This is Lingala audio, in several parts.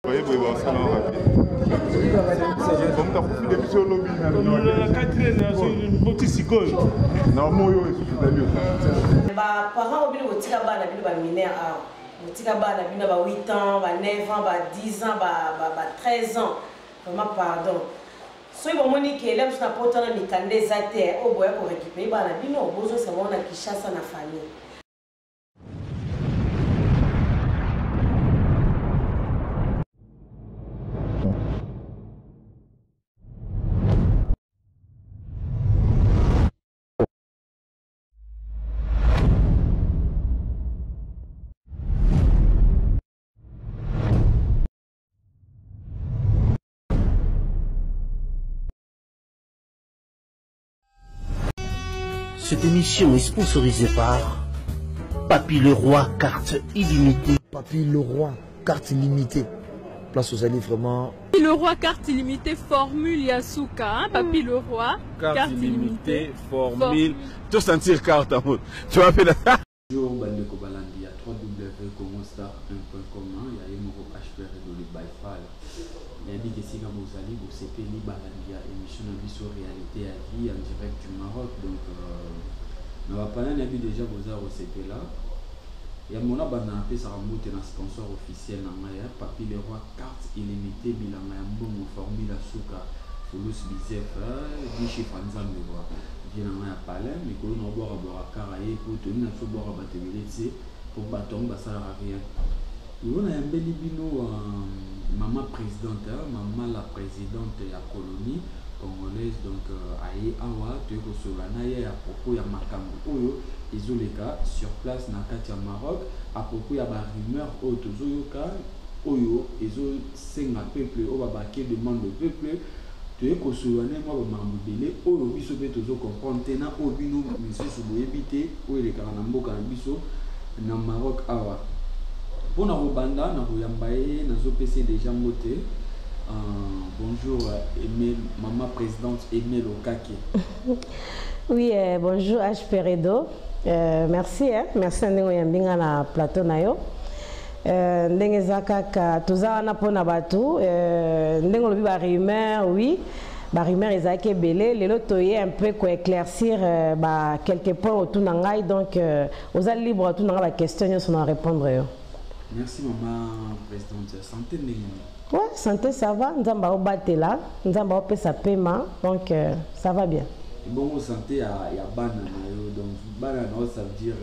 voyez, vous voyez, ça va rapide. Comme tu as profité de ce lobby, la quatrième, c'est une petite psychose. non, moi, je suis d'ailleurs. Bah, parents, ils ont tiré bas, ils ont miné à. Ils ont tiré bas, ils ont 8 ans, 9 ans, 10 ans, 13 ans. Vraiment, pardon. Si vous avez dit que les gens n'ont pas de candidature, au bout de récupérer, ils ont besoin de savoir qui chasse dans la famille. Cette émission est sponsorisée par Papy Leroy, carte illimitée. Papy Leroy, carte illimitée. Place aux alliés vraiment. Papy Leroy, carte illimitée, formule Yasuka. Hein? Papy Leroy, carte illimitée, formule. Tu sentir carte en mode. Tu vas faire ça. Bonjour, Bandeko Balandi, à www.comostar1.com. Il y a un HPR de l'Ibaïfal. Il y a dit que si vous allez, vous savez, Balandi, émission de vie sur réalité à vie en direct du Maroc. Donc, on va parler déjà vos arts au CP là. Il y a mon abonné, ça remonte un sponsor officiel dans Maya, Papy Leroy, carte illimitée, Bilanga, bon, formule Asuka, Folus Bizef, Bichi Fanzan de voir. Viens à parler, mais qu'on a boire à boire à Caraïe, pour tenir à faire boire à Batébilé, pour bâton, ça n'a rien. Il y a un bel bino, maman présidente, maman la présidente de la colonie congolaise, donc aïe awa, tu es sur la naïe à propos de Makambo Oyo, Izoleka, sur place na Katia Maroc, à propos de la rumeur Oto Zoyoka, Oyo, Izo Senga peuple, Obabake demande le peuple, tu es sur la naïe, moi, Mamboubele, Oyo, Biso Betozo comprendre, Tena, Obino, Monsieur Souboyebite, Oyo, les Karanambo, Kanabiso, na Maroc awa. Pour na Rwanda, na Ruyambaye, na Zopese déjà moté. Bonjour, maman présidente Emel Okake. Oui, bonjour H. Peredo. Merci, merci à nous na plateau nayo. Ndenge zakaka toza na pona batu. Ndenge lobi ba rumeur, oui. Ba rumeur ezaki belé. Lelo toye un peu ko éclaircir quelques points autour nangai. Donc, aux allez libre autour nangai la question sur répondre yo. Merci maman présidente. Santé ndenge. Ouais, santé ça va, nous avons battu là, nous avons fait sa paiement, donc ça va bien. Bon, santé, il y a Bana, donc Bana, ça veut dire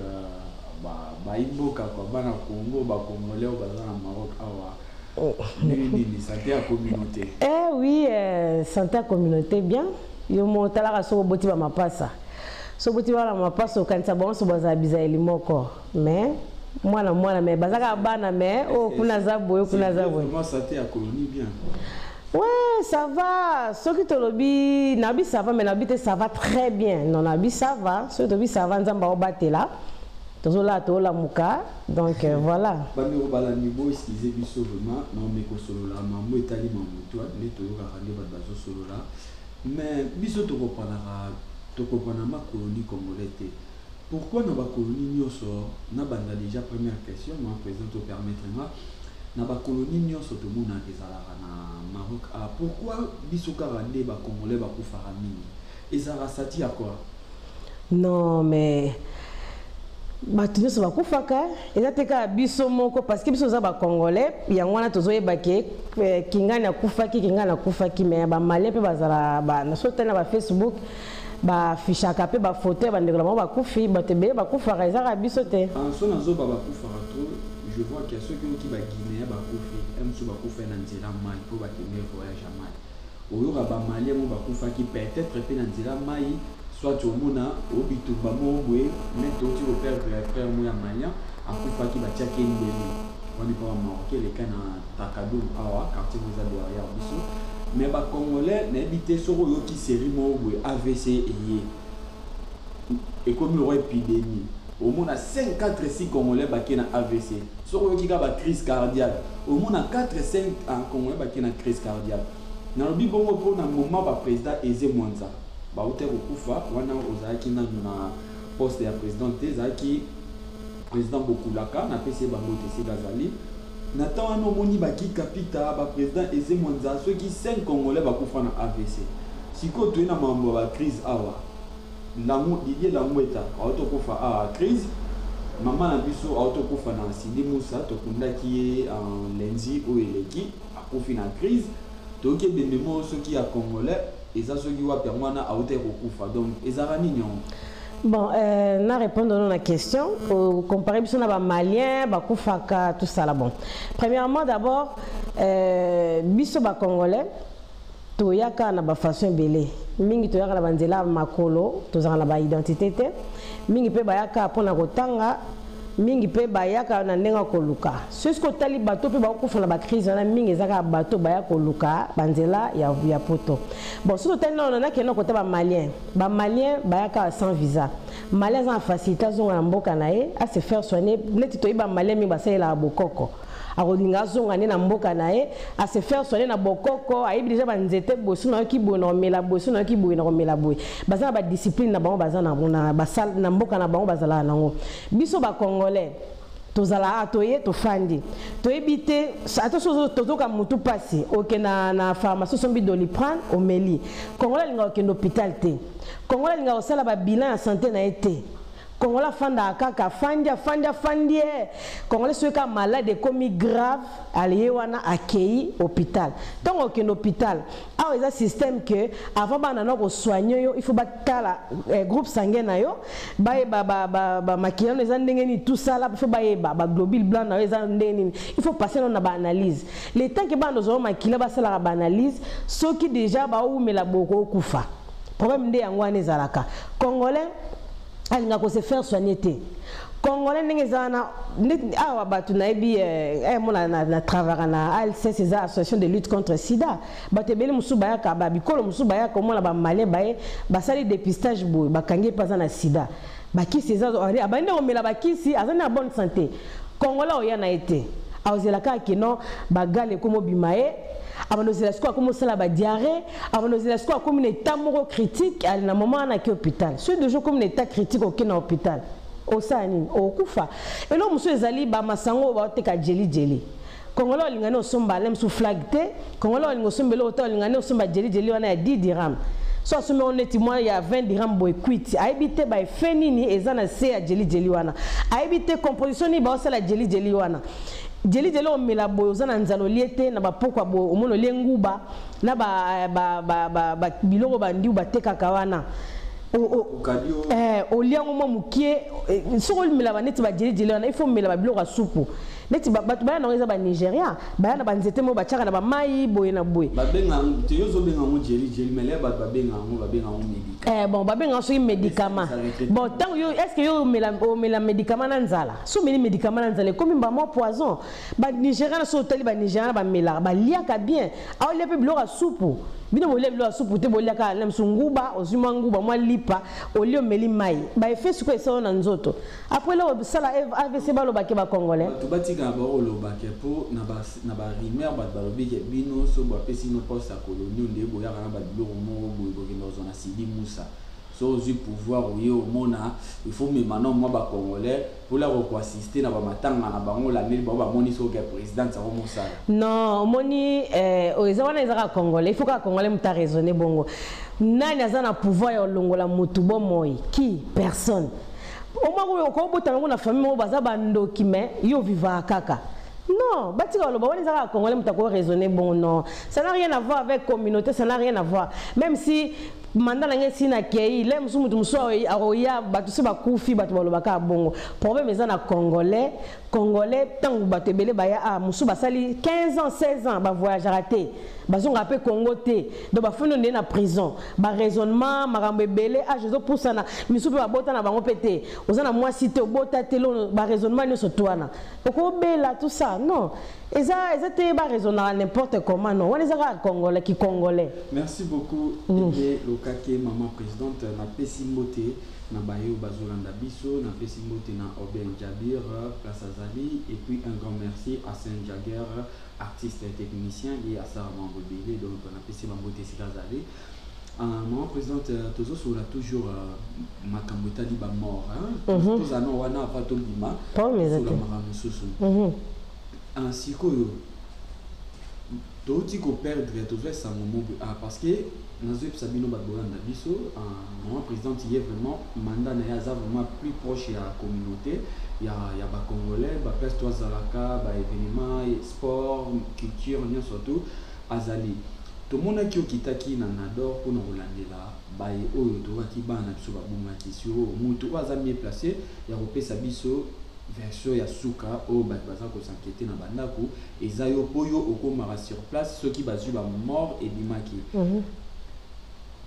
Baïboka, Bana Congo, Congolais, Maroc, santé à communauté. Eh oui, santé à communauté, bien. Il y a mon talent à ce boti ma passa. Ce boti ma passa au Kansa bon, ce baza bizaïli moko, mais. Moi, mais bazaka bana mais oh kuna zabo kuna zabo. Moi ça t'est à colonie bien. Ouais, ça va. Ce qui te lobby, nabi ça va mais nabi ça va très bien. Non nabi ça va. Ce nabi ça va nzamba obate là. Tozola tola muka. Donc voilà. Bami obala niveau excusez biso vraiment non mais ko solo là maman etali maman toi les to ka rande bazo solo là. Mais biso to kopana ma colonie congolaise. Pourquoi dans la colonie Nyoso, n'a déjà première question, moi président te permettre-moi, dans la colonie Nyoso tout le monde a Maroc. Ah pourquoi Bisoka rande ba congolais ba kufarami? Et ça rasati à quoi? Non mais Batu so ba kufaka, ezateka biso moko parce que biso za ba congolais, yangwana tozoye bake kingana kufaki mais ba malais pe bazala ba na sotana ba Facebook. Ba fichaka pe ba photo ba ndekolo ba kufi ba tebe ba kufara ezaka biso te en son azo ba kufara trop je vois qu'il y a ceux qui ba Guinée ba kufi aime so ba kufa na nzela mai pour ba kene voyage à mai oyo ba malien mo ba kufa qui peut-être pe na nzela mai soit au mona au bitu ba mo bwe mais to ti au père frère mo ya malien a kufa qui ba tia kende on est pas marqué les cas na Takadou awa quartier vous a derrière biso. Mais les Congolais n'habitent sur eux qui série AVC et comme il y aura épidémie. Au moins, 5-4-6 Congolais qui ont AVC. Sur eux qui ont une crise cardiaque. Au moins, 4-5 Congolais qui ont une crise cardiaque. Dans le Bible, pour un moment, le président Eze Mwanza. Il y a un poste de président, le président Bokulaka, il a fait ses Gazali. Nathan Anomoni Baki Kapita, président Eze Mwanza, ceux qui 5 Congolais bakufa na AVC. Si ko tu na mambo ba crise awa. Lamu Didier Lamweta, autokufa a crise. Maman na biso autokufa na Sidi Moussa to kunda qui en lundi ou eleki akufi na crise. Donc des mémoires ceux qui a Congolais et ça ceux qui wa permana autokufa. Donc ezarani nyon. Bon, na répondre à la question, comparé à Malien, Bakoufaka, tout ça là. Bon, premièrement, d'abord, biso ba Congolais, toyaka na ba façon belé. Mingi toyaka na banzela makolo, tozanga na ba identité te. Mingi pe bayaka pona kotanga, mingi pe bayaka na ndenga koluka. Ce que tali bato pe bakufa na ba crise na mingi ezaka bato bayaka koluka, banzela ya poto. Bon, surtout tellement on a que non côté ba malien bayaka sans visa. Malais en facilité zonga mboka nae à se faire soigner neti to iba malien mi basela la bokoko. Akolinga zonga ne na mboka nae à se faire soigner na bokoko, aibi déjà banzete bosu na ki bono mela bosu na ki bono mela boy. Bazana ba discipline na bango bazana na basal na mboka na bango bazala nango. Biso ba congolais tozala atoye to fandi to ebite attention tozoka mutu pasi oke na pharmacie sombi Doliprane omeli Congolais linga okendo hôpital te Congolais linga osala ba bilan ya santé na été Congolais fanda kaka fandi Congolais soka malade komi grave alié wana akei hôpital donc okendo hôpital a eza système que avant bana na ko soigner yo il faut batala groupe sanguin na yo ba makina eza ndenge ni tout ça là il faut ba globule blanc na eza ndenge il faut passer na ba analyse le temps que bana zo makina ba sala ba analyse soki déjà ba umela boko kufa problème nde yango wana ezalaka Congolais alinga ko se faire soigner te Congolais ndenge zana awa batu na ebi mona na travailler na ALC ces association de lutte contre sida batebeli musu bayaka ba bikolo musu bayaka mona ba malien baye basali dépistage boy bakangi paza na sida bakisi za abande omela bakisi azana bonne santé Congolais oya na été aozelaka kino bagale komo bimaye abanozela siko comme ça ba diarrhée abanozela siko comme une état moro critique à un moment na ki hôpital ce deux jours comme un état critique au na hôpital osani okufa et là monsieur ezali ba masango ba teka jeli Congolais lingano somba lem sous flagté Congolais lingo sombelo to lingano somba jeli wana ya 10 dirhams so somme on est moi il y a 20 dirhams boy quit a habité ba fenini ezana se ya jeli wana a habité composition ni ba osala jeli wana jeli o mela boyo na nzalo liete na ba pokwa bo omono lenguba na ba biloko bandi ba tekaka wana o liango mo mukie soko mela ba neti ba jeli wana il faut mela ba biloko supu neti batu baya na eza ba Nigeria baya na ba nzete mo ba chaka na ba mai boye na boye ba benga te yozo benga mo jeli mele ba benga mo médicament bon ba benga so médicament bon tant yo est-ce que yo mela médicament na nzala so meli médicament na nzala comme ba mo poison ba Nigeria na so tali ba Nigeria ba mela ba liaka bien a ole pe biloko supu bino mo lelo supu te boliaka na msunguba ozuma nguba mo lipa olio meli mai ba effet suko eso na nzoto après là sala AVC balo ba ke ba Congolais ka ba olobake po na ba rimer ba balobike bino so ba pesi no poste à colonie ndebo ya kana ba biloko mo boye dans zona Sidi Moussa so du pouvoir yo mona il faut même maintenant moi ba Congolais pour la assister na ba matanga na bango la neli ba moni so ke président ça mo sala non moni oezawana ezaka Congolais il faut ka Congolais muta raisonner bongo nani azana pouvoir ya longola mutu bo moi qui personne au moins ko botana na famille mo baza bandoki mais yo viva kaka non batika lo bawani zaka Congolais mutako raisonner bon non ça n'a rien à voir avec communauté ça n'a rien à voir même si mandala ngesi na kei le musumu muso aroya batu se bakufi batu balobaka bongo problème eza na Congolais tant batu belé baya musu basali 15 ans 16 ans ba voyage raté bazonga pe Congo te do ba funo na prison ba raisonnement marambe belé jezo pusana misu pe babota na bango pété ozana moi cité obota te lo ba raisonnement ne sotwana oko bela tout ça non eza te ba raisonner n'importe comment non on les a Congolais qui Congolais. Merci beaucoup et lokake maman présidente na pesimbote na bayo bazolanda biso na pesimbote na Oben Jabir place Azali et puis un grand merci à Saint Jagger artiste et technicien et à Sarah Mambobele donc on a pesimbote Azali. Maman présidente tozo sur la toujours makambo tali ba mort hein tous ano wana pa to bima pas mes sur la maramususu ainsi que d'autres qui perdre tout ça parce que dans ce Sabino Badbolanda Bisso, un président qui est vraiment mandat vraiment plus proche de la communauté. Il y a des Congolais, des place toi Zalaka, des événements, sport, culture, surtout Azali. Tout le monde qui est nanador pour nous relander là, baye oyo to ki bana biso ba bumaki sur mutu waza mieux placé ya kopesa biso version ya suka o ba baza ko s'inquiéter na bandako ezayo poyo okomara sur place ceux qui bazu ba mort et bimaki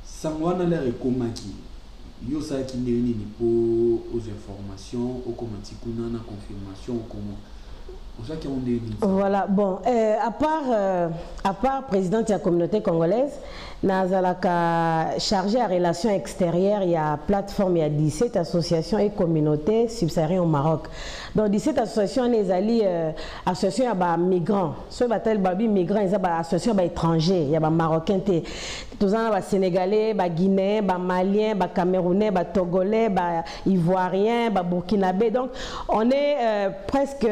sangwana l'air ekomaki yo sa ki ndeni ni po aux informations au komantikuna na confirmation au comment. Voilà, bon, à part président de la communauté congolaise, Nazalaka chargé à relations extérieures, il y a plateforme, il y a 17 associations et communautés subsahariennes au Maroc. Donc 17 associations, les alliés, associations, il y a des migrants. Ceux qui sont des migrants, il y a des associations étrangers, il y a des Marocains, tous les Sénégalais, des Guinéens, des Maliens, des Camerounais, des Togolais, des Ivoiriens, des Burkinabés. Donc on est presque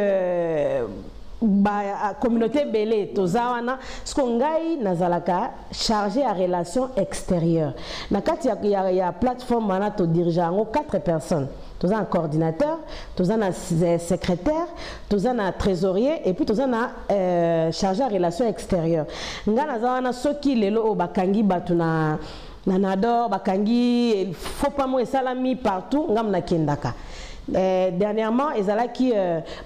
communauté belé tozawana ce qu'on gagne nazalaka chargé à relations extérieures na kati ya plateforme mana to dirigeant 4 personnes tous un coordinateur tous un secrétaire tous un trésorier et puis tous un chargé à relations extérieures nga nazawana soki lelo bakangi batuna nanador bakangi faut pas moi salami partout ngam na kendaka. Dernièrement, ils allaient qui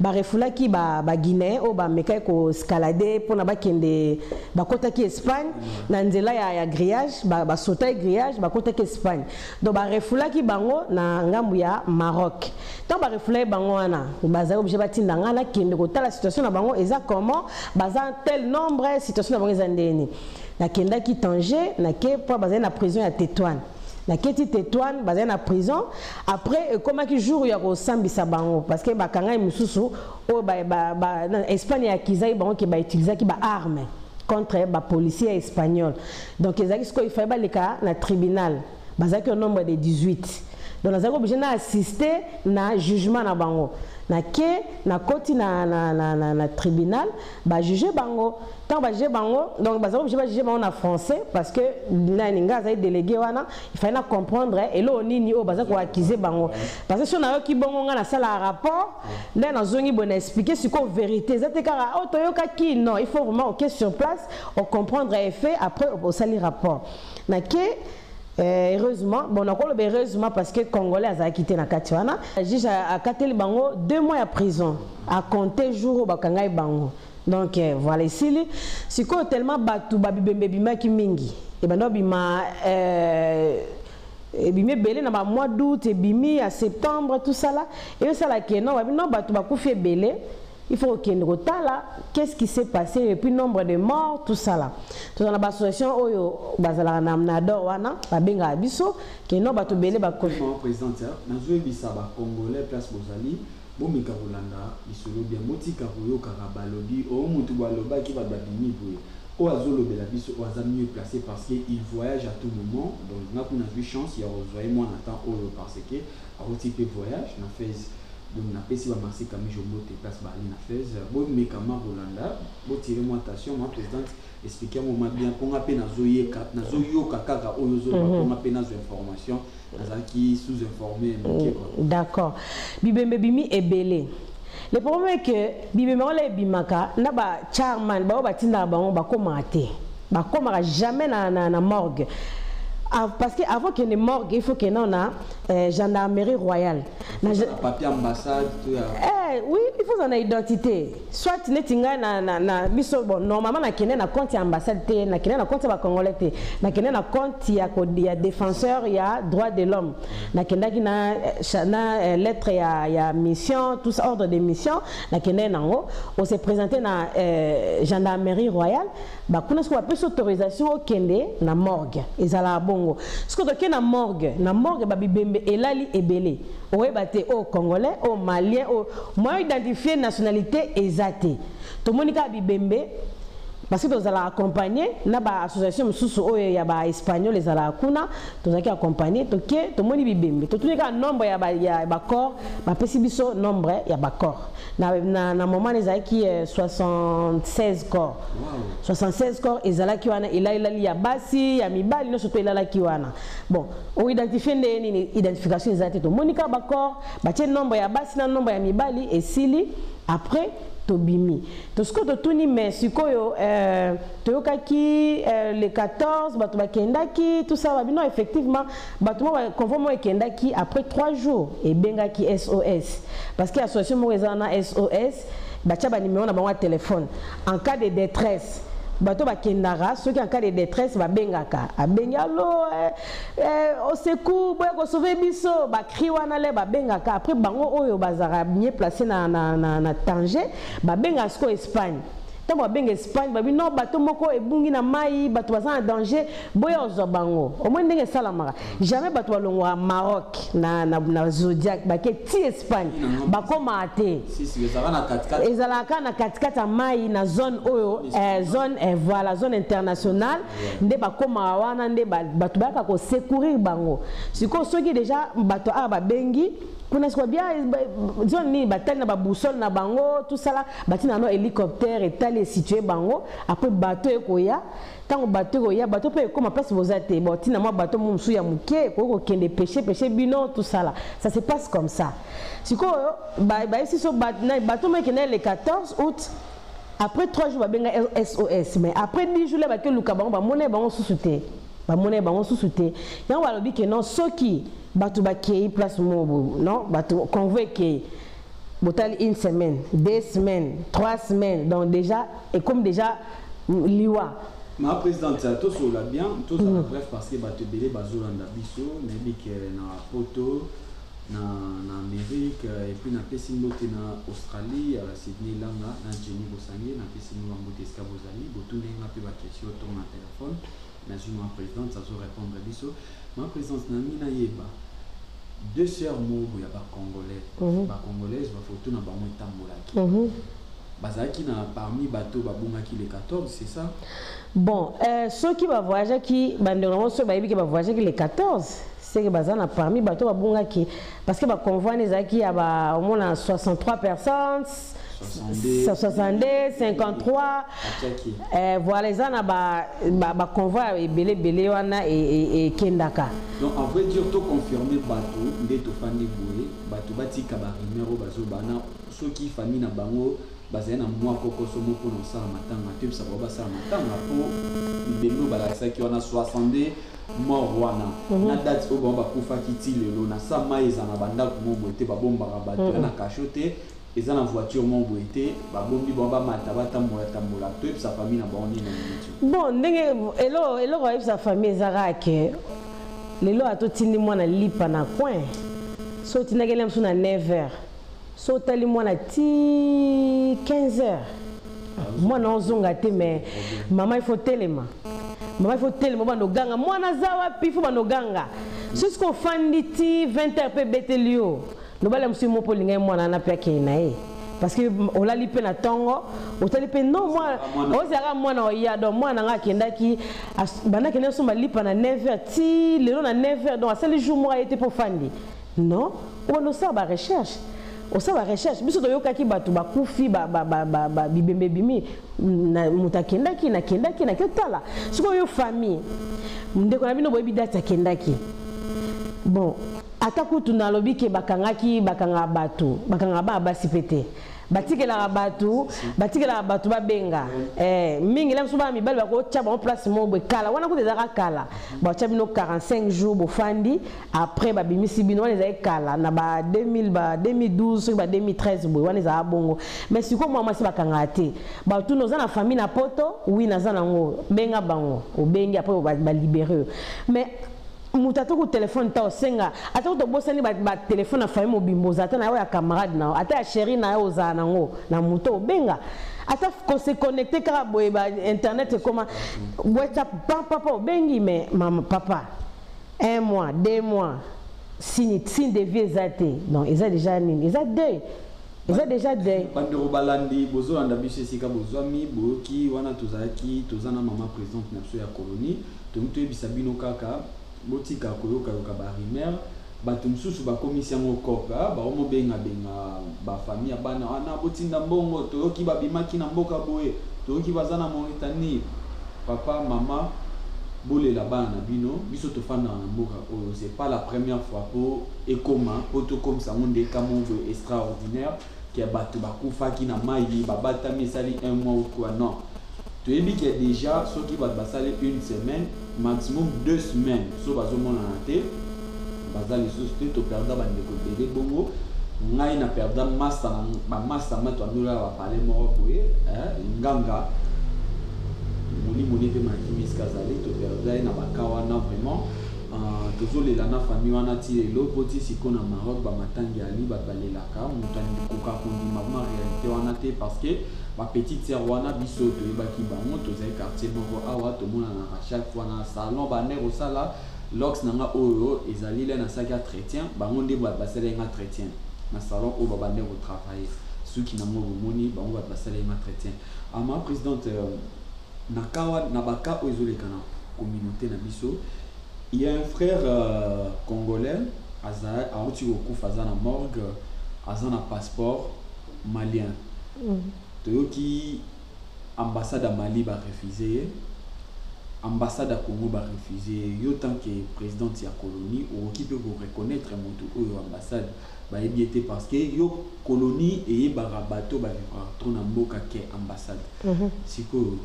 refula qui Guinée ou meka ko escalader pour na bakende bakota ki Espagne na nzela ya grillage sauter grillage bakota ki Espagne donc refula qui bango na ngambu ya Maroc tant refula bango wana baza obligé batinda ngana kende ko la situation na bango eza comment baza tel nombre situation na bango eza ndeni na kenda ki Tanger na ke po baza na prison ya Tétouane. La petite étoile basée en prison après comment qui jour il y a au sambisa bango parce que bakanga mususu o Espagne ya kizai bango qui ba utiliser qui ba arme contre ba policiers espagnols donc ils a ce qu'il fait les cas na tribunal basé que nombre de 18 donc nous avons obligé d'assister na jugement na bango na ke na koti na tribunal ba juger bango tant ba juger bango donc ba juger bango na français parce que na ninga za délégué wana il fallait comprendre et là nini o baza ko accuser bango parce que si on a ki bongo nga na sala rapport là na zongi bon expliquer ce qu'on vérité zate kara otoyoka ki non il faut vraiment OK sur place on comprendre les faits après au sali rapport na ke heureusement, bon, on a heureusement parce que les Congolais ont quitté la Katiwana. Le juge a quitté bango 2 mois à prison, à compter jour au Bakangai bango. Donc voilà ici, c'est quoi tellement batu babi bima ki mingi. Et ben non bima bimé belé na mois d'août et bimi à septembre tout ça là. Et ça là que non batu ba koufi belé. Il faut qu'il y ait là, qu'est-ce qui s'est passé et puis nombre de morts, tout ça là. Tout dans l'association Oyo, Bazala Namnado, Wana, Babinga Abisso, qui n'ont pas tout belé, président, nous avons Congolais, place Bozali, Bomi Karolanda, Isolo bien, Moti Karoyo, Karabalobi, ou Moutoualoba qui va babini, ou Azolo Belabiso, ou Azam mieux placé parce qu'il voyage à tout moment. Donc, nous avons vu chance, il y a rejoint moi en attendant Oyo parce que, à type voyage, on a fait. Donc, on a fait si on a marqué comme je monte place Bali na Fès. Bon, mes camarades Rolanda, bon tirer mon attention, ma présidente expliquez-moi bien pour m'appeler na zoye kaka oyozo pour m'appeler na information, qui sous-informé. D'accord. Bibembe bimi est belé. Le problème est que bibembe on les bimaka na ba charman ba tinda ba on ba komate. Ba komara jamais na morgue. Parce qu'avant qu'il y ait une morgue, il faut qu'il y ait une gendarmerie royale. Papier ambassade, tout oui, il faut une identité. Soit tu n'es pas normalement, il y a un compte ambassade, il y a un compte congolais, il y a un compte, il y a défenseur, il y a droit de l'homme. Il y a une lettre, il y a mission, tout ça, ordre de mission. On s'est présenté dans la gendarmerie royale. On a pu autorisation au Kende, na morgue. Ils allaient bon. Ce que tu as na morgue, babibembe elali ebele. Oye bate au Congolais, au Malien, au moi identifier nationalité exacte. To monika babibembe parce que nous allons accompagner na ba association mususu oyo ya ba espagnol les ala kuna nous allons accompagner to ke to moni bibembe to tunika nombre ya ba corps ba pesi biso nombre ya ba corps na moment les aki 76 corps. Wow. 76 corps ezala ki wana ilali ya basi ya mibali no surtout ilala ki wana. Bon, on identifie ni identification ezate to monika ba corps ba tie nombre ya basi na nombre ya mibali esili après tobimi. Tout ce que tu tournes mais sikoyo toyokaki le 14 bato bakendaki tout ça non effectivement bato mo conforme kendaki après 3 jours et bengaki SOS parce que association mo ezana SOS bacha ba numéro na bango téléphone en cas de détresse bato bakendara ceux qui en cas de détresse ba bengaka abengalo au secours boya ko sauver biso ba cri wana le ba bengaka après bango oyo bazara bien placé na danger ba benga sko Espagne tant ba benga Espagne ba bino bato moko ebungi na mai bato baza en danger boya ozo bango au moins ndenge salamaka jamais bato balongwa Maroc na Zodiac ba ke ti Espagne ba koma ate si ezala na 4-4 ezalaka na 4-4 mai na zone oyo zone voilà zone internationale nde ba koma wana nde bato baka ko secourir bango siko soki déjà bato a ba bengi kuna siko bien zone ni batali na ba boussole na bango tout ça là batina no hélicoptère et tali situé bango après bateau ekoya tant bateau koya bateau peut comme place vosate bon tina moi bateau musu ya muke ko kende pêcher bino tout ça là ça se passe comme ça siko ici so bateau mais qui le 14 août après 3 jours ba benga SOS mais après 10 jours là ba ke luka bango ba monnaie bango sous-souté ba monnaie bango sous-souté yango ba lobi ke non soki bato ba kei place mobo non bato convoqué ke botal une semaine 2 semaines 3 semaines donc déjà et comme déjà liwa ma présidente tout sur la bien tout ça bref parce que bato belé bazolanda biso mais que na poto na Amérique et puis na pesi mbote na Australie Sydney langa na Jenny Bosangi na pesi mbote ska bozali botunenga pe ba question autour na téléphone na ma présidente ça zo répondre biso ma présidente na mina yeba 2 sœurs mobo ya ba congolais ba congolaise ba photo na ba motambolaki bazaki na parmi bateau babungaki le 14 c'est ça bon ceux qui va voyager qui bandero ceux ba yebi ki ba voyager ki le 14 c'est que bazana parmi bateau babungaki parce que ba convoi nezaki ya ba au moins 63 personnes 62 53 voilà ça na ba convoi belé wana et kendaka donc en vrai dire to confirmer bateau ndeto fandi boye bateau batika ba numéro bazo bana ceux qui famille na bango bazana moi koko somo pour non ça matanga tu ça ba ça matanga pour bimbo balakisa ki wana 62 mort wana na date au bon ba kufa kiti lelo na sa maiza na banda ko mo ete ba bomba bateau na cachoté ils ont la voiture mon boité ba bombi bomba mata batambola to sa famille na bandi na mutu bon ndenge elo sa famille zarake lelo atotindi mwana lipa na coin so tinagele msu na 9h so tali mwana ti 15h mwana ozonga te mais maman il faut telema bano ganga mwana zawa pifu bano ganga jusqu'au fanditi 20h pe betelio no bala msu mo polinga mwana na pe akena parce que on l'a lipe na tongo on t'a lipe non moi ozaka mwana oya donc mwana nga kendaki bana kena so lipa na 9h ti lelo na 9h donc c'est le jour moi était pour fandi non on ça ba recherche biso toyokaki bato bakufi bibembe bimi na mutakendaki na ketala siko yo famille ndeko na bino boyebi date akendaki bon atakutu na lobi ke bakanga bato ba basi pete batikela bato babenga mingi la msuba mibali bako tia ba place mobwe kala wana kuti zaka kala ba tia bino 45 jours bofandi après ba bimisi bino wana zaka kala na ba 2012 ba 2013 boy wana za bongo mais siko moi si bakanga te ba tu noza na famille na poto oui naza nango benga bango obengi après ba libérer mais mutato ko téléphone ta osenga ata ko bosani ba téléphone na famille mobimboza ata na ya camarade na ata ya chérie na yo za nango na muto benga ata ko se connecter ka boye ba internet comment WhatsApp papa bengi mais maman papa 1 mois 2 mois signe de vie zate non ils a déjà nini ils a deux Ils ont déjà des. Bandero balandi, bozo landa biso esika bozwami, boki wana tozaki, tozana maman présidente na biso ya colonie, tomuto ebisa bino kaka, botika koyoka yoka ba rimer, bato msusu ba komisi yango koka, ba omo benga ba famille bana wana botinda mbongo, toyoki babimaki na mboka boye, toyoki bazana Mauritanie, papa, maman, bole la bana na bino, biso tofanda na mboka oyo, c'est pas la première fois pour ekoma, poto comme ça monde kamongo extraordinaire. Qui a battu Bakoufa qui n'a pas eu Babata Messali un mois ou quoi, non. Tu as dit qu'il y a déjà ceux qui vont passer une semaine, maximum 2 semaines. Sauf à ce moment là, Bazal les sociétés, tu perds dans les côtés bongo. Ngai na perda massa mato anula va parler mort pour nganga. Moni pe makimi skazali to perda na bakawa na vraiment. Désolé la famille wana ti lo poti siko na Maroc ba matangi ali ba balelaka mutani koka kondi mama réalité wana te parce que ma petite sœur wana biso to ebaki ba moto za quartier moko awa to mona na chaque fois na salon ba nero sala lox nanga oyo ezali le na saki entretien bango nde ba basela nga entretien na salon o ba nero travailler ceux qui na mo moni bango ba basela nga entretien ama présidente na kawa na baka ozole kana communauté na biso. Il y a un frère congolais, Aza, a Otigokou Fazana morgue, Azana passeport malien. Toyoki ambassade à Mali va refuser, ambassade à Congo va refuser. Yo tant que président de la colonie, ou qui peut vous reconnaître mon ambassade, bah été parce que yo colonie et barabato va vivre trop na mboka ke ambassade. Siko,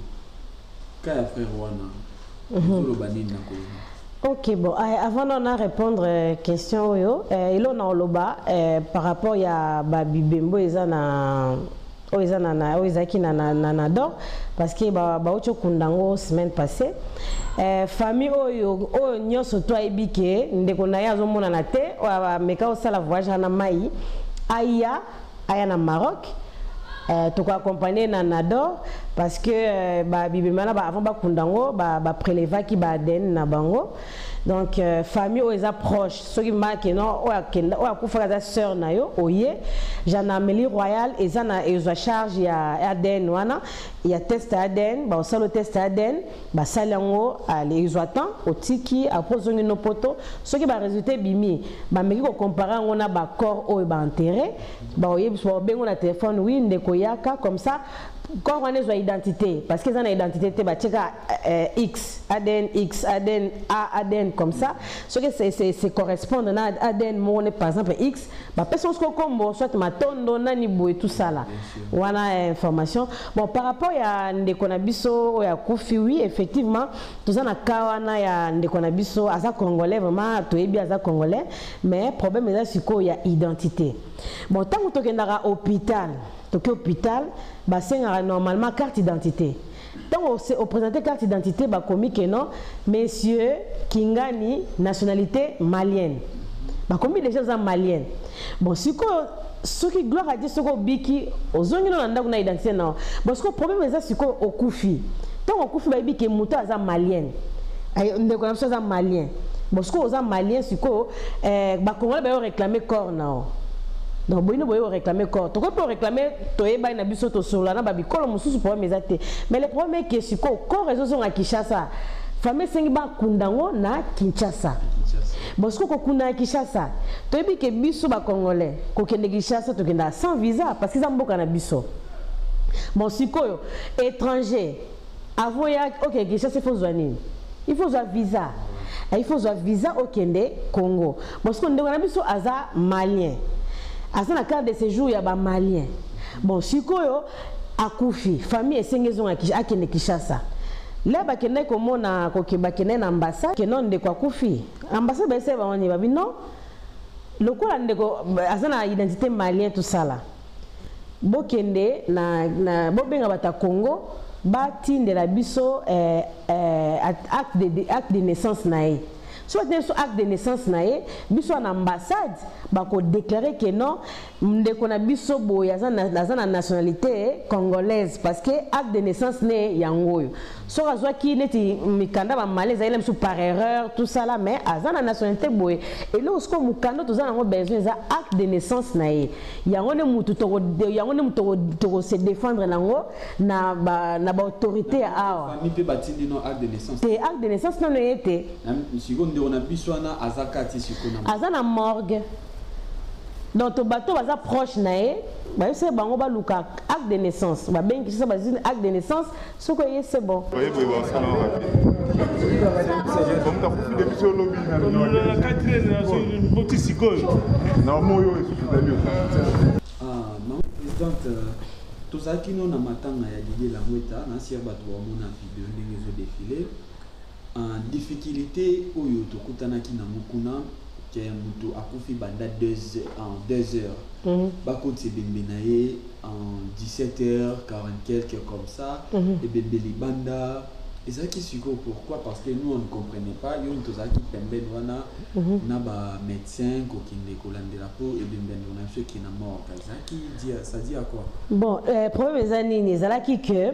kaya frère wana, zolo banine na colonie. Ok, bon, avant d'en répondre à la question, il y a par rapport à Babi Bembo, il y a parce que baocho kundango semaine passée famille oyo nyoso to ebike ndeko na yazo mona na te meka osala voyage na mai aya na Maroc to ko accompagner na Nador parce que bibimana avant kundango prélever ki den na bango. Donc famille aux approches ceux qui marquent non ou akufa za sœur na yo oye jana Amélie Royal et zana ezo charge ya ADN wana ya test ADN ba osalo test ADN ba salango ali ezo attend otiki apose no poto ceux qui ba résultat bimi ba meki ko comparer ngona ba corps o ba enterré ba oye so bengo na téléphone oui ndeko yaka comme ça quand on a identité parce qu'ils ont une identité bah tcheka X ADN X ADN A ADN comme ça ce que c'est correspondre à ADN mon par exemple X bah personne ce comme soit matondo nani bo et tout ça là on a information bon par rapport à ndekonabiso ya kufi oui effectivement tout ça na kawana ya ndekonabiso aza congolais vraiment to ebi aza congolais mais problème là c'est qu'il y a identité bon tant que tu es dans l'hôpital hôpital bah c'est normalement carte d'identité tant on présenter carte d'identité bah comme que non monsieur Kingani nationalité malienne bah comme les gens maliennes bon si quoi ce qui gloire à Dieu ce qu'on biki aux zones là on a identité non parce que le problème c'est ce qu'on okufi tant okufi bah biki muta za malienne on est comme ça za malien parce que aux maliens ce qu'on bah comment bah réclamer corps non. Donc, si vous réclamez corps, vous pouvez réclamer mais le problème est que si vous avez un Kinshasa, famille Sengiba Kundango na Kinshasa. Parce que vous avez Kinshasa, vous avez que biso ba Congolais, vous avez Kinshasa sans visa parce qu'ils ont beaucoup de biso. Bon, si vous êtes étranger, ok, Kinshasa, il faut un visa. Il faut un visa au Congo. Parce que vous avez biso aza malien. À la carte de séjour, il y a des Maliens. Bon, si vous avez akufi, famille et sengezon à Kinshasa. Là, il y a une ambassade qui non de quoi kufi. Ambassade, c'est non. Le coup, il y a une identité malienne, tout ça là. Bokende, na Congo, bâti de la biso acte de naissance naïe. soit un acte de naissance naé biso en ambassade bako déclarer que non ndeko na biso boya na nationalité congolaise parce que acte de naissance né yangoyo so azwa ki neti mikanda ba malaise ile msu par erreur tout ça là mais azana nationalité boye et là usko mukanda tozana ngo besoin za acte de naissance naé yango ne mutu to se défendre nango na ba autorité a famille pe batindi no acte de naissance te acte de naissance non était sikondo on a biswana azakati sikona azana morgue donc to bato baza proche naé ba c'est bango ba luka acte de naissance ba bengi ça ba acte de naissance soko yé c'est bon oui ba ça non comme ta profil depuis sur lobby la quatrième génération petit sikoyo na moyo non présidente tozaki no na matanga ya Didier Langweta na sir bato wa mona vidéo ndenge zo défilé en difficulté oyo tokutanaki na mukuna ke mutu akufi banda 2 heures bakoti bembenaye en 17h40 quelque comme ça et bembeli banda ezaki siko pourquoi parce que nous on ne comprenait pas yo tozaki pembeni wana na ba médecin ko kinde ko landela po et bembeni on a fait qui na mort ezaki dire ça dit à quoi bon problème ezani ni ezalaki que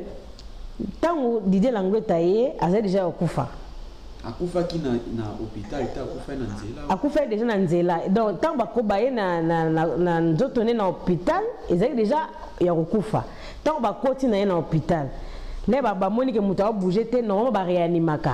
tango Didier Langweta ye aza déjà okufa akufa ki na hôpital ta akufa na nzela akufa déjà na nzela donc tango bakoba ye na nzoto ne na hôpital ezali déjà ya okufa tango bakoti na ye na hôpital les baba moni que muta bouger te normalement ba réanimaka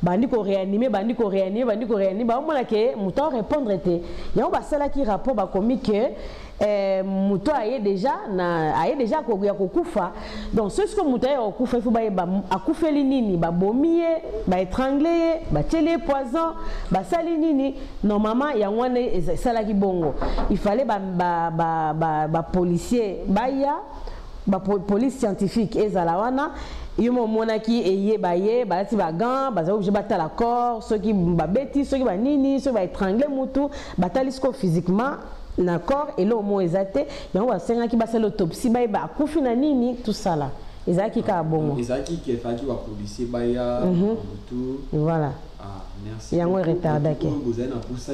bandi ko réanimer ba mona ke muta répondre te yango ba sala ki rapport ba komi que muta aye déjà ko ya kokufa donc ce que muta ya kokufa il faut ba akufeli nini ba bomie ba étrangler ba télé poison ba sali nini normalement yango ne sala ki bongo il fallait ba policier baya ba police scientifique ezala wana yomo monaki eye baye balati bagan baza obligé batala corps ceux qui babeti ceux qui ba nini ceux ba étrangler mutu batalisco physiquement na corps et là au moins ezate yango basenga ki basala autopsie ba akufi na nini tout ça là ezaki ka bongo ezaki ki faki ba policier baya mutu voilà merci yango retardake vous avez na pour ça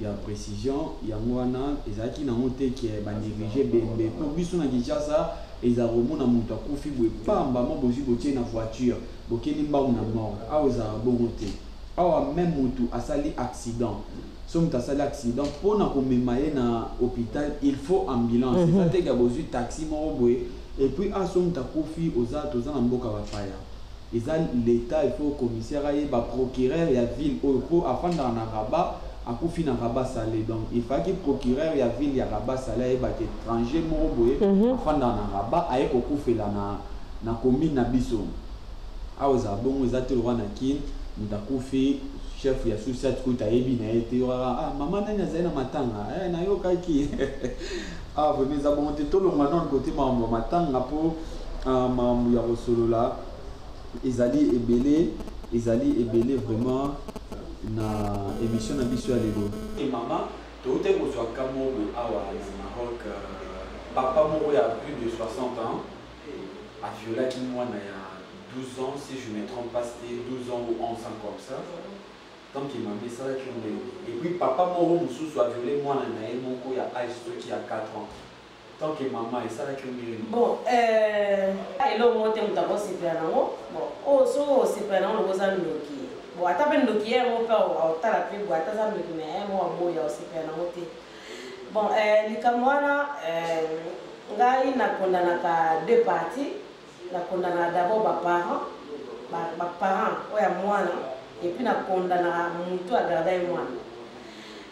il y a précision yango wana ezaki na moté qui est ba diriger bembe pour biso na Kinshasa ezaromona mutu akufi boye pamba mo bozi botie na voiture bokeni mbangu na mort aoza bongo te awa même mutu asali accident so mutu asali accident pona komema ye na hôpital il faut ambulance ça te ga bozi taxi mo boye et puis aso mutu akufi oza toza na mboka bapaya eza l'état il faut commissaire aye ba procureur ya ville oyo afanda na Rabat akufi na Rabat Salé donc il faut que procureur ya ville ya Rabat Salé ba étranger mo boye afanda na Rabat aye ko kufela na commune na biso aoza bongo ezate roi na kin ndakufi chef ya société ko tayebi na ete maman nani azana matanga na yo kaki vraiment za bongo te tolonga non côté mambo matanga po mambo ya rosolola ezali ebele vraiment na émission na biso ya lelo et maman tote ko so kamo awa na Maroc papa moko ya plus de 60 ans a violé qui moi na ya 12 ans si je me trompe pas c'était 12 ans ou 11 ans comme ça donc il m'a mis ça qui et puis papa moko mususu a violé moi na ye moko ya âge qui a 4 ans donc maman et ça la qui bon et là moi t'aime d'abord c'est bien non bon oh so c'est pas non le besoin de bon ata ben ndoki ya mo pa o tala pe bo ata za ndoki me mo abo ya o sepe na mote bon likamwana ngai na kondana ka deux parties na kondana d'abord ba parents oya mwana et puis na kondana mutu a garder mwana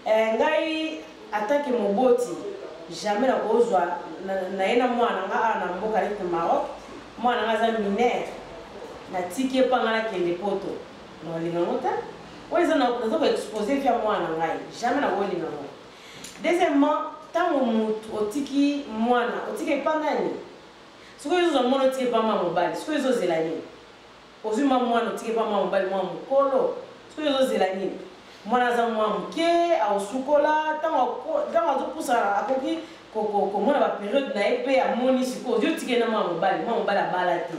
ngai atake moboti jamais na kozwa na yena mwana nga na mboka le Maroc mwana nga za mineur na tike pangala kende poto no lingamota weza na ko exposer via mwana ngai jamais na woli ngamo deuxièmement tango mutu otiki mwana otiki pangani siko yozo mwana otiki pamba mobali siko yozo zelani ozuma mwana otiki pamba mobali mwa mukolo siko yozo zelani mwana za mwa mke au sukola tango azopusa akoki ko mwana ba période na epe ya moni siko yo tiki na mwa mobali abala te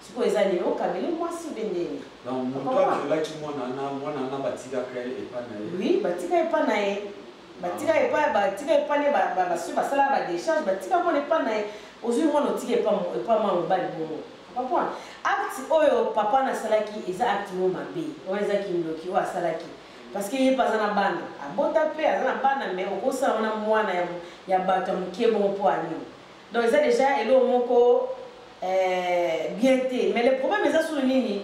siko ezali okabeli mwasi bendeni donc montoa violaki mwana batika kael epa na ye oui batika epa na ye batika epa ne basi basala badécharge batika mwana epa na ye ozwi mwana otika epa mwana mobali bongo comprendre acte oyo papa nasalaki eza acte mo mabe oyo ezaki ndoki oyo asalaki parce que ye mpe aza na bana abota mpe aza na bana mais okosala wana mwana ya bato ya mokie bongo mpo anini donc eza déjà eloko moko bien te mais le problème eza solo nini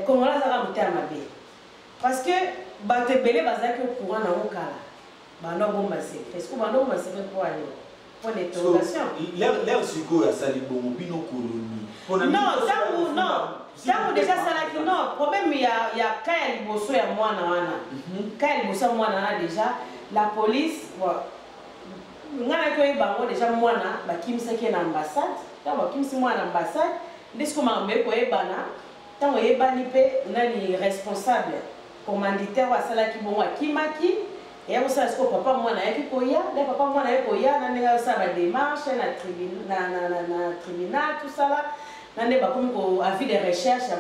congolais azaka motema mabe parce que bato ebele bazalaki ocourant nango kala bando abomba secret est-ce que bando abomba secret mpo anini point d'interrogation l'air sikoyo asali bongo bino koloni ntango déjà salaki non problème ya ka ya liboso ya mwana wana ka ya liboso ya mwana wana déjà la police ngai naki oyeba yango déjà mwana bakimisaki ye na ambassade ntango bakimisi mwana na ambassade nde siko makambo ekoyebana ntango oyebani mpe nani responsable commanditaire oyo asalaki bongo akimaki eya kosala siko papa mwana ayaki koya nde papa mwana ayaki koya na ndenge ayosala badémarche na tribunal tosala na nde bakomi ko avis de recherche ya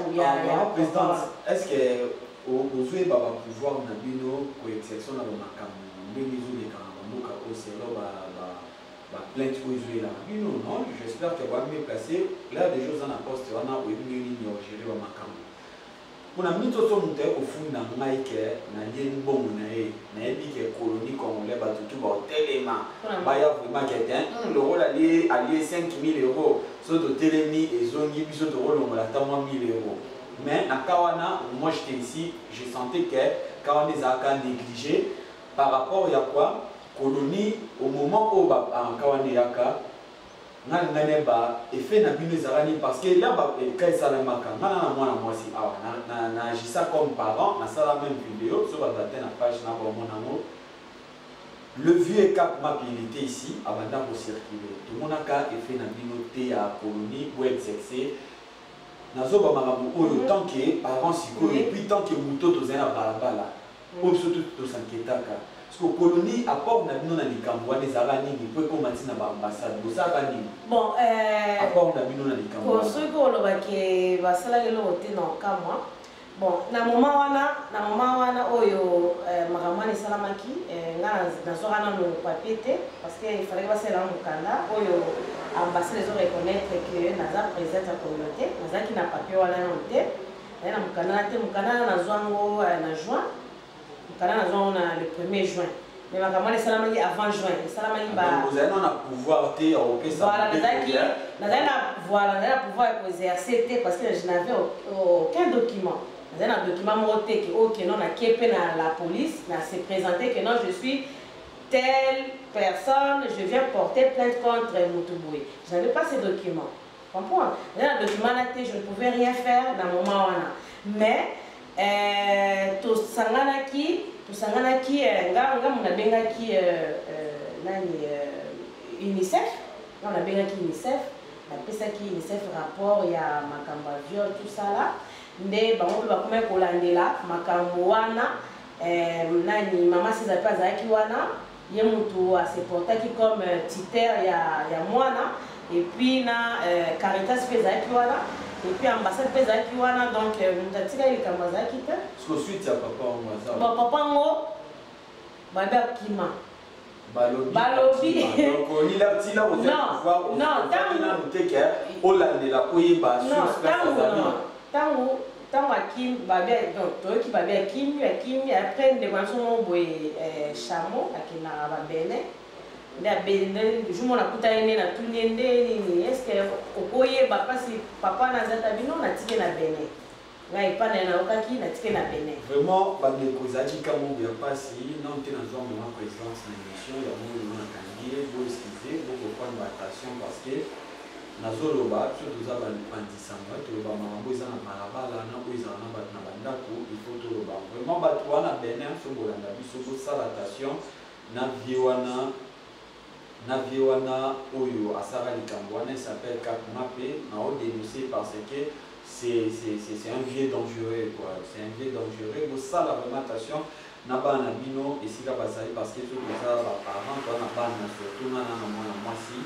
présidente est ce que ozoyeba bapouvoir na bino koexception na bamakambo ndenge ezoleka na bamboka oyo selo baplainte oyo ezoyelaka bino non j'espère que bami placé l'air des choses na poste wana oyebi ndenge nini ogere bamakambo mpona mini toto moto aye kofunda ngai ke nalie mbongo na ye nayebi ke colonie congolais bato tu baotelema baya vraiment kete le rôle alie 5 000 euros so totelemi ezongi biso tokolongola ata mwa 1 000 euros mais na ka wana moi j'étais ici je sentais que ka wana ezalaka négligé par rapport ya quoi colonie au moment oyo ka wana eyaka ngane ba effet na bino ezalani parce que là ka esalamaka ngana na mwana mwasi awa na agissa comme parent nasala même vidéo so badate na page na bomona ngo le vieux cap map il était ici abanda ko circuler tout mona ka effet na bino te ya colonie ou exercer nazo ba makambo oyo tant que parent sikoyo et puis tant que muto tozana balabala oyo surtout to s'inquiétaka parce que colonie apport na bino na likambo wana ezalaka nini mpo ekomati na baambassade bosalaka nini bon apport na bino na likambo soki olobaki basalaki eloko te na okamwa bon na moma wana oyo makambo wana esalamaki nga nazwaka nano papier te parce que ifalaki basalelanga mokanda oyo ambassade ezoreconnaître que naza présidente ya communauté nazalaki na papier wana nano te naye na mokanda te mokanda nazwango na juin mokanda nazwango na le 1er juin mais makambo wana esalamaki avant juin esalamaki ozali na pouvoir te ya kopesa nazalaki na pouvoir ya koexercer te parce que je n'avais aucun document nazali na document moko te ke oyo keno nakie mpe na la police na se présenter que non je suis telle personne je viens porter plainte contre Mutuboui. Je n'avais pas ces documents comprends nazali na document na te je ne pouvais rien faire na moment wana mais tosanganaki nga munabengaki nani UNICEF nga munabengaki UNICEF napesaki UNICEF rapport ya makambo ya viol tout ça là nde bango mpe bakomaki kolandela makambo wana nani mama César mpe azalaki wana ye mutu aseportaki comme tuteur ya mwana et puis na Caritas mpe ezalaki wana et puis ambassade mpe ezalaki wana donc mutu atikaki likambo azalaki te suite ya papa ngo aza papa ngo babe akima balobi ntango akimi toyoki babe akimi après ndeko na biso moko boye chamo akendaka babene nde abende jour mo nakutani nde natuni ye nde nini estce okoyeba mpasi papa nazata bino natike na bene ngai epa na ye nayokaki natike na bene vraiment bandeko ezalaki kamongo ya mpasi non te nazwa mama présidence na émission ya moyo nakangi ye boeskize bokoprendre attention parce que nazoloba biso toza bandisanga toloba makambo eza na balabala na oyo ezala na bato na bandako il faut toloba vraiment bato wana benin so bolanda biso bosala attention na vie wana oyo asala likambo wana s'appelle Cap Mape na odénoncer parce que c'est un vieux dangereux quoi c'est un vieux dangereux bosala vraiment attention na bana bino esika bazali parce que soki eza baparent toa na bana surtout ngana na mwana mwasi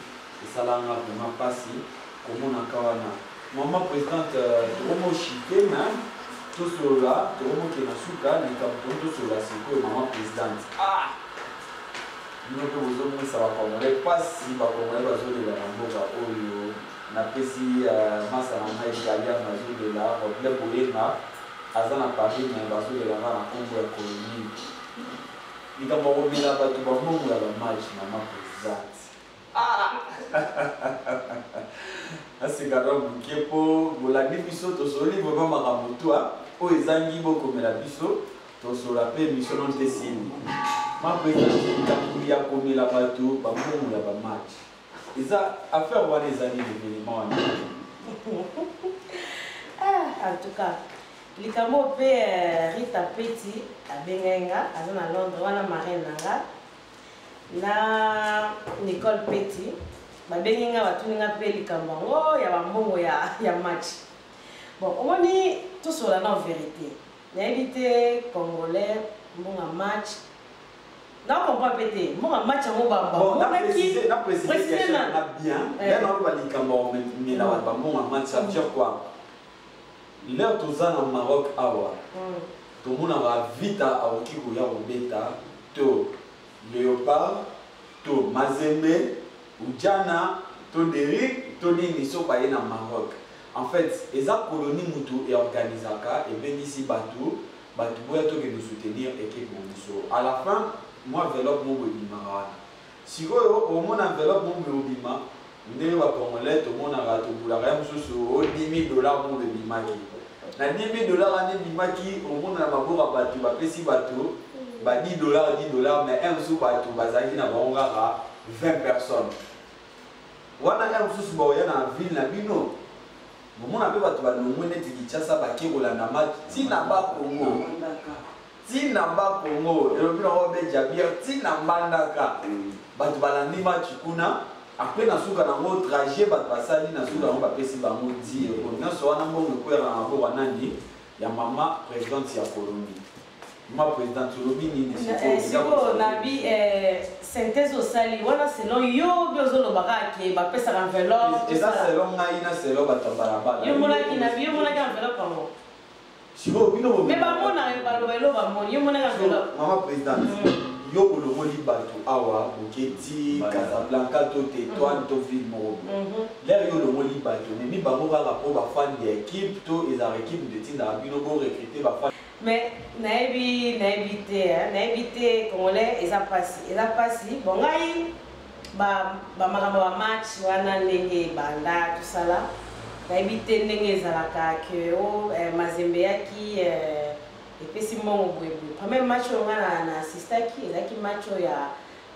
esalanga vraiment mpasi komonaka wana maman présidente tokomo chité même tout cela tokomo qui na suka ni comme tout cela c'est que maman présidente nous que vous avez ça va comme les pas si va comme les bateaux de la mboka oyo na pesi masa na italien na zo de la le boyena azana Paris na bateau de la na Congo ya colonie ni kama wobila bato ba mungu ya match maman présidente asikara bukepo bolandi biso tosoli vraiment makambo toi oyo ezangi bokomela biso tosola pe mission non tesini ma présidente takuli ya komela bato bamongo ya bamatch eza affaire wana ezali l'événement wana en tout cas likambo pe Rita Peti abengenga aza na Londres wana marraine nanga na Nicole Peti babengenga batuninga pe likambo ngo ya bambongo ya match bon omoni tosola na vérité na évité congolais mbonga match na comprend pété mbonga match ngo bamba bon na préciser na bien bien on va likambo mais na bambonga match ça veut dire quoi l'air tozana na Maroc awa tout le monde va vite à okiko ya obeta to Léopard, to Mazembe, Oudjana, to Derrick, to Nini Sopaye na Maroc. En fait, les colonie Moutou et organisaka et bien ici Batou, Batou boya to nous soutenir équipe Mousso. À la fin, moi enveloppe mon bima. Si vous au monde enveloppe mon bima, vous n'avez pas congolais, tout le monde a raté pour la rien sur $10,000 mon bima qui. Na $10,000 année bima qui au monde a mabora Batou, ba pesi Batou. $10, mais un sou par tout, bazaki na bangara 20 personnes. Wana un sou boya na ville na bino. Mon appel ba to ba no mone tikitsa ba ki rolanda mat ti na ba Congo. Ti na ba Congo, e bino obe jabia ti na mandaka. Ba to balandi ma chikuna, après na suka na mo trajet ba basali na suka ba pesi ba mo di. Na so wana mo ko era na bo wanandi ya mama présidente ya colonie. Ma présidente Lobini si vous nabi synthèse au sali voilà selon yo bezo lo baraki ba pesa enveloppe et ça selon ngai na selon ba tambaraba yo mona ki nabi yo mona ki enveloppe pango si vous bino mais ba mona ba lo belo ba mona yo mona ki enveloppe maman présidente yo bolo moli bato awa boketi Casablanca to Tétouan to ville mo l'air yo lo moli bato mais mi ba mo ba po ba fan de équipe to et la équipe de Tinda bino go recruter ba fan. Mais naïvité congolais ils a passé bon ngai ba makambo ba match wana ndenge banda tout ça là naïvité ndenge ezalaka que Mazembe yaki epesi mbongo bwebwe premier match nga na assistaki ezaki match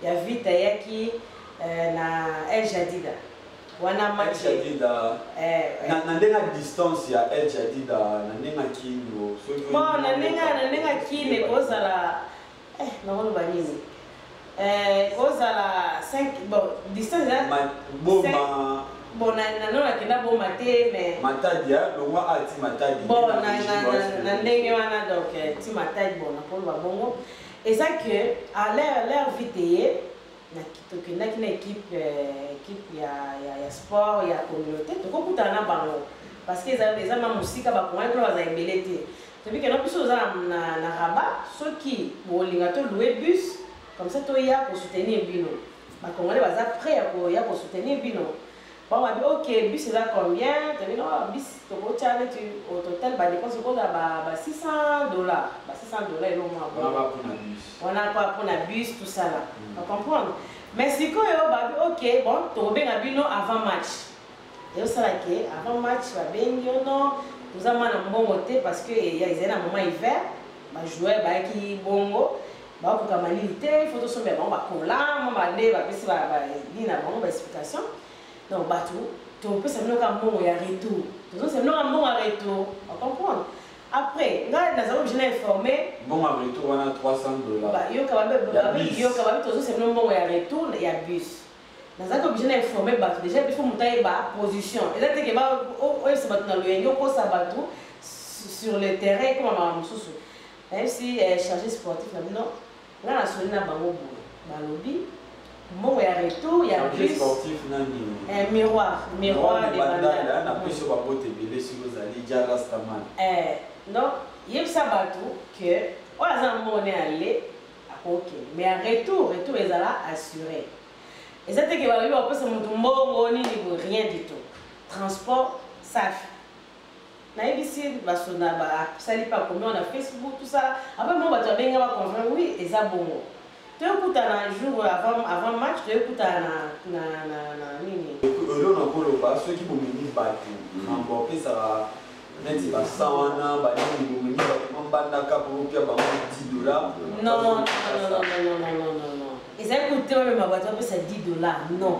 ya vita yaki na El Jadida wana match El Jadida na ndenga distance ya El Jadida na ndenga kino bon na ndenga kine kozala nakono banini kozala 5 bon distance ya boma bon na nona kenda boma te mais matadi ya longwa ati matadi bon na ndenge wana donc ti matadi bon nakono bongo et ça que à l'air vite tokendaki na équipe ya sport ya communauté tokokutana na bango parce que eza na musika bakongani mpona baza ebele te tobike na biso oza na Rabat soki bolinga toloue bus comme ça toya kosoutenir bino bakongani baza prêt ya kosoutenir bino bango babi ok bus eza combien tobino bus tokotia neti au total badépense okoza ba $600 elomwa wana pa mpona bus tout ça là on comprendre mais si koyo babi ok bon tokobenga bino avant match eyosalaki avant match babengi yo non toza mwana mbongo te parce que ezali na moment hiver bajoueur bayaki bongo bakokama nini te faut tosombela bango bakolama bande bapesi bali na bango baexplication donc bato topesa bino ka mbongo ya retour tozosala bino ka mbongo ya retour on comprendre après ngai nazali obligé na informer mbongo ya retour wana $300 yoka babi tozosala bino mbongo ya retour ya bus nazali obligé na informer bato déjà il faut moto ayeba position eza teke oyebisa bato na loyenge okosa bato sur le terrain ekoma makambo mosusu même si chargé sportif na bino ngai nasoli na bango boye balobi Bon, il y a retour, il y a plus. Sportif, miroir des bandanas. Donc, il y a ça bateau que, on est allé, ok, mais en retour, ils allaient assurer. Et ça, c'est que on peut se montrer rien du tout. Transport, ça fait. Ici, ça n'est pas combien on a Facebook, tout ça. Après, moi, tu as bien compris, oui, et ça bon. Tu écoutes un jour avant le match, tu écoutes un. Ceux qui vont venir battre, remporter ça. Même si ça $100, non. Et ça coûte même ma voiture, c'est $10, non.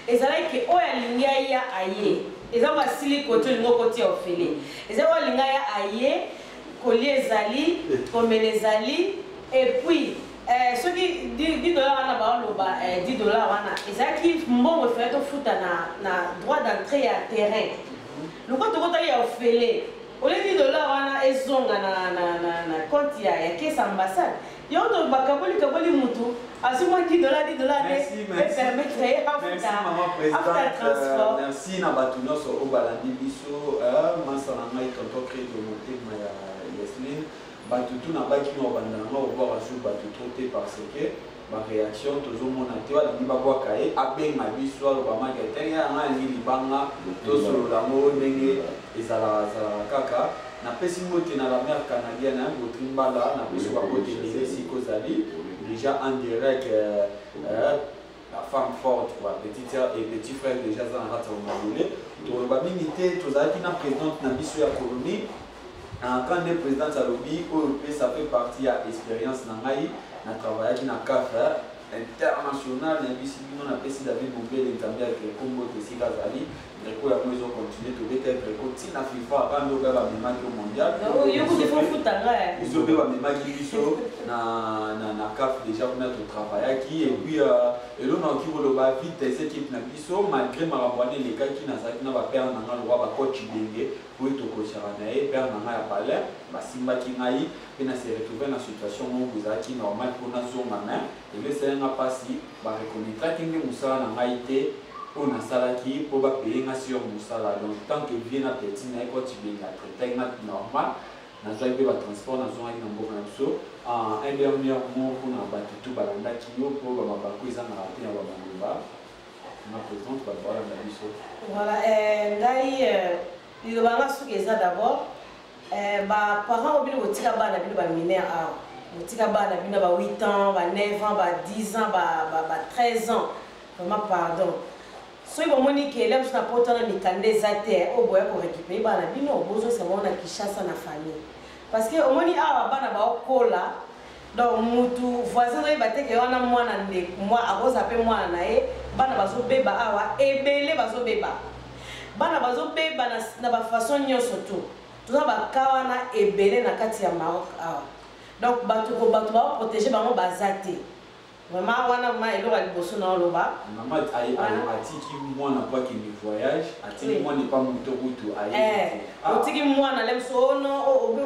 Et ça veut dire que y a aïe. Et ça va si les côtés le côté offélé. Et ça va l'ingaya aïe, collier zali, comme les ali, et puis ceux qui $10 on a pas $10 on et ça qui bon fait au foot na droit d'entrée à terrain. Le côté y a offélé. Au lieu $10 on a ezonga na compte il y a caisse ambassade. Il y a d'autres bakaboli mutu. Assumons $10 merci maman présidente. Merci Nabatouno sur Obalandi Bisso. Mansalanga et tonton créé de monter Yasmine. Batutu n'a pas qui nous abandonne au voir à sous Batutu parce que ma réaction toujours mon atelier à l'Ibabois Kaye a bien ma vie soit le Bama Gaten a un Libanga tout sur l'amour Nenge et Zala Kaka. Na pesi moté na la mer canadienne au Trimbala na pesi wa côté des Sikozali déjà en direct la femme forte quoi petite sœur et petit frère déjà dans la race au Mali to ba minité to za ki na présidente na biso ya colonie quand le président Salobi OEP ça fait partie à expérience na ngai na travailler qui na CAF international na biso bino na pesi David Moubele Zambia avec le Congo de Sikazali Reco ya moizo continuer to être Reco tina FIFA quand on va même au mondial yo ko defo futanga ils ont ba même biso na CAF déjà on a tout travailler qui et puis et l'on a qui volo ba vite cette équipe na biso malgré marabwane les gars qui na ça qui na ba perdre na le roi ba coach Benge pour to ko charanae perdre na ya palais ba simba ki ngai et na se retrouver dans situation où vous êtes normal pour na zo maman et le c'est un passé ba reconnaître que nous musala na ngaité on a salaki pour payer sur musala donc tant que vient à petit na ko tibinga traiter normal na zo ibe ba transport na zo na mboka na biso un dernier mot pour na batutu balanda kilo pour ba mabako isa na raté ya ba mamba na présidente ba voilà na biso voilà ngai il va la souka d'abord ba parents obili botika bana bino ba mineur a botika bana bino ba 8 ans ba 9 ans ba 10 ans ba 13 ans vraiment pardon so ibo moni ke lem na potana mikande zate o boya ko récupérer bana bino bozo se mona kishasa na famille parce que au moni awa bana ba okola donc mutu voisin oyi bateke wana mwana nde moi akoza pe mwana na ye bana bazo beba awa ebele bazo beba bana bazo beba na ba façon nyonso tout tout ça ba kawana ebele na kati ya Maroc awa donc batu ba protéger bango bazate vraiment wana ma elo ali boso na loba maman atiki mwana kwa ki ni voyage atiki mwana pas muto butu ayi otiki mwana lemso no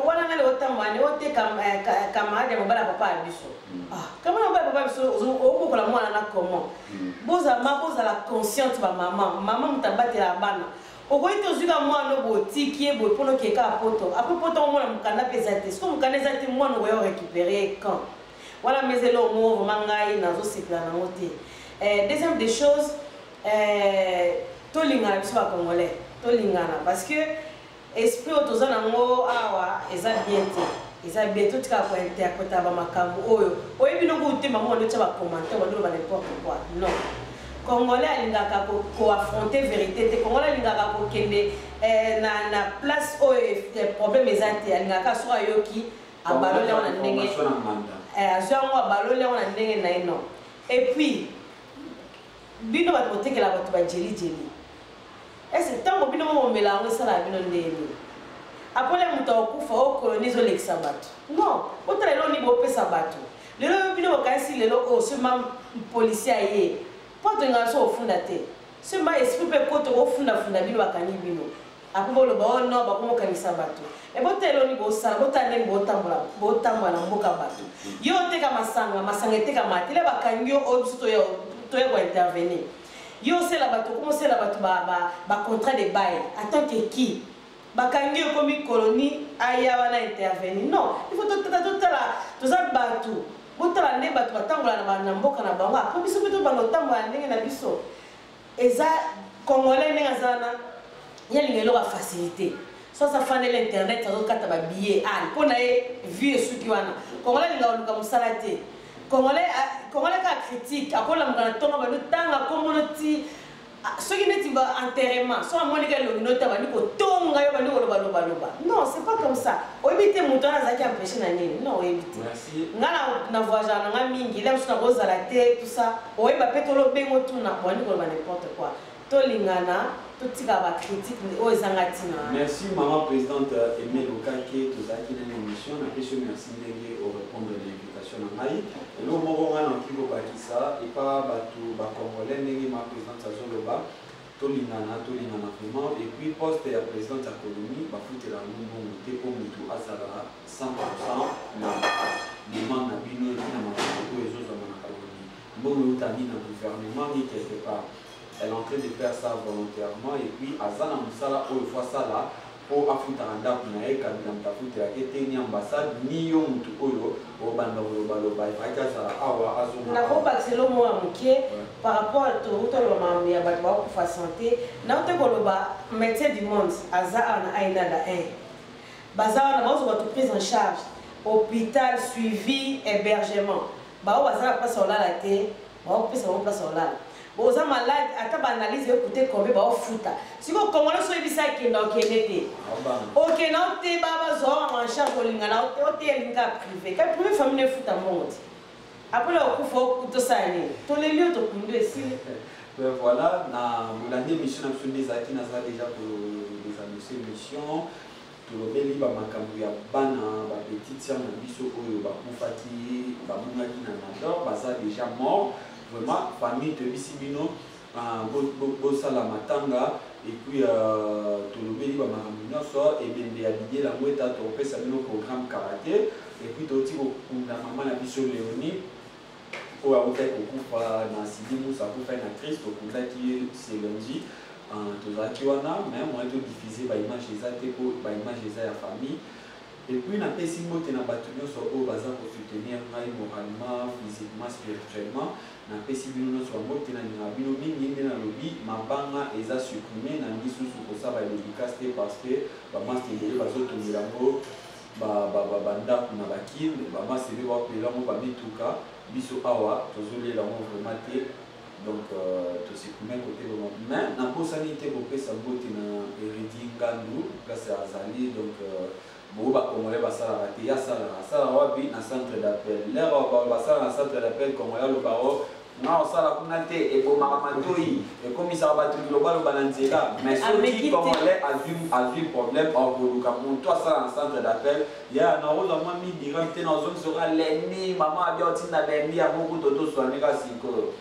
wana na le otambane ote camarade mobala papa biso kama na papa biso oko la mwana na comment boza la consciente ba maman mutambate la bana okoito zuka mwana botiki ebo pono keka poto après poto mwana mukanda pesate ce qu'on mukanda zate mwana oyo récupérer quand voilà mais c'est le mot mangai nazo sikla na moté deuxième des choses tolingana biso ba congolais tolingana parce que esprit otoza nango awa eza bien tout ka ko interpréter ba makambo oyo oyebi no ko tema mo ndo tsa ba commenter ba ndo ba n'importe quoi non congolais alingaka ko affronter vérité te congolais alingaka ko kende na place oyo problème ezate alingaka so ayoki abalole wana ndenge azango abalole wana ndenge na ino et puis bino ba kotekela bato ba jeli est-ce tango bino mo melango sala bino ndeni apole muto okufa o coloniser l'exa bato non otra lelo ni bo pesa bato lelo bino kasi lelo o ce mam policier aye poto ngaso ofunda te ce ma esprit pe koto ofunda bino bakani bino akubolo ba no ba komo kanisa bato e botelo ni bo sala botane bo tambola na mboka bato yo te ka masanga te ka matele bakangyo o biso yo toi pour intervenir. Yo c'est la bateau, comment c'est la bateau ba contrat de bail. Attends que qui? Ba kangi comme colonie aya wana intervenir. Non, il faut tout ça bateau. Botala ne bateau batangola na mboka na bango. Après biso biso bango tambola ndenge na biso. Eza congolais ndenge zana. Il y a une facilité. Soit ça fait l'internet, ça doit être un billet. Ah, pour aller vu ce qui wana. Congolais il a comme salaté. Congolais qui critique. Après la mugana tonga ba lutanga communauté. Ceux qui n'étaient pas enterrement, soit à Monica le nota ba niko tonga yo ba niko loba. Non, c'est pas comme ça. O éviter monter na zaki empêcher na nini. Non, o éviter. Merci. Ngala na voyage na mingi, là on a salaté tout ça. O eba petolo bengo tout na ba niko ba n'importe quoi. Tolingana merci maman présidente Aimée Lokake tozalaki na émission na question merci ndenge au répondre à l'invitation na ngai elo moko ngana okiko bakisa epa bato bacongolais ndenge ma présidente azoloba tolingana vraiment et puis poste ya présidente ya colonie bafutela mbongo te po mutu azala 100% na demande na bino epi na makambo oyo ezozwama na colonie mbongo eutani na gouvernement ni quelque part. Elle est en train de faire ça volontairement et puis Azana Moussala, il faut ça là, pour Afutanda Punae, Kabila Mtafuta, qui était ni ambassade, ni Yom Tuolo, au Bandoloba, il faut que ça awa Azuma. Na ko baxelo mo amuke par rapport à tout le monde ya ba ko fa santé, na te koloba médecin du monde, Aza na aina da un. Bazar na bazo ba prise en charge, hôpital suivi, hébergement. Ba o bazar pas sur la té, ba o pesa on place sur la. Vous avez malade, à ta analyse, écoutez combien va au foot. Si vous commencez à faire ça, qui est dans le Kénété. Ok, non, tu es en charge de l'ingana, tu es en privé. Quelle première famille de foot à monde? Après, il faut tout ça. Tous les lieux de Koundou ici. Voilà, l'année mission a des acquis déjà pour les annoncer mission. Tout le monde a makambu ya bana, ba petite sœur na biso oyo ba kufaki, ba mungaki na nador, baza déjà mort. Vraiment, famille de Bissibino, Bossala Matanga, et puis Tolobeli Bamaramino sort, et bien l'idée la mouette à tropé, ça le programme karaté, et puis Toti, la maman la Bissot Léonie, au Aotek, au Koufa, dans Sidimou, ça peut faire une actrice, au Koufa qui c'est lundi, en Tozakiwana, mais on a tout diffusé par image des Atepo, par image des la famille. Et puis, on a fait si moté na bâtiment sur au bazar pour soutenir moralement, physiquement, spirituellement. On a fait si bino sur moté na bino mingi na lobby, mabanga eza supprimé na ngisu pour ça va dédicace parce que ba master de bazo to milango ba banda na bakil ba master de wa pela mo ba mituka biso awa tozoli la mo vraiment té donc to supprimer côté le mais na posalité pour que ça moté na Eridi Ngandu place à Azali donc Boba Congolais basala raté ya sala wapi na centre d'appel l'air basala na centre d'appel Congolais le baro na osala kunate et boma matoi et comme ça va tout global balanzela mais ceux Congolais a vu problème au Boluka mon toi ça na centre d'appel ya na roza mami direct na zone sera l'ennemi maman a bien dit na l'ennemi a beaucoup toto soigner ka siko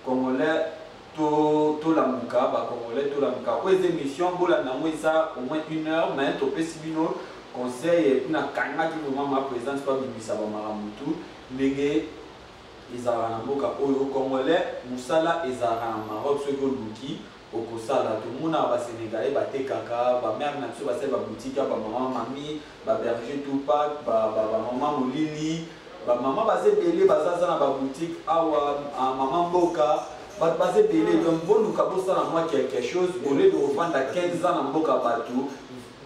Congolais to la muka ba Congolais to la muka aux émissions bola na moi ça au moins 1 heure mais to pesibino conseil et puis na kanga qui vraiment ma présence pas bimisa ba maramutu ndenge ezara na mboka oyo Congolais musala ezara na Maroc ce que luki okosala to muna ba Sénégalais ba tekaka ba mère na biso ba sel ba boutique ba maman mami ba berger Tupac ba maman Molili ba maman ba se belé ba zaza na ba boutique awa maman Mboka ba se belé donc boluka bosala moi quelque chose au lieu de revendre à 15 ans na mboka batou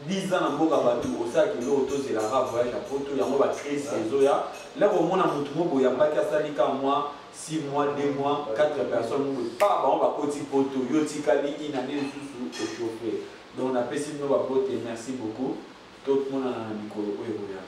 10 ans na mboka bato osaki lo tozela ra voyage à poto yango ba créer saison ya là au mona mutu mo boya mbaki asali ka moi 6 mois 2 mois 4 personnes pas ba ba koti poto yo tikali ina ne susu au chauffer donc on a pesi no ba pote merci beaucoup tout le monde na mikolo oyo ya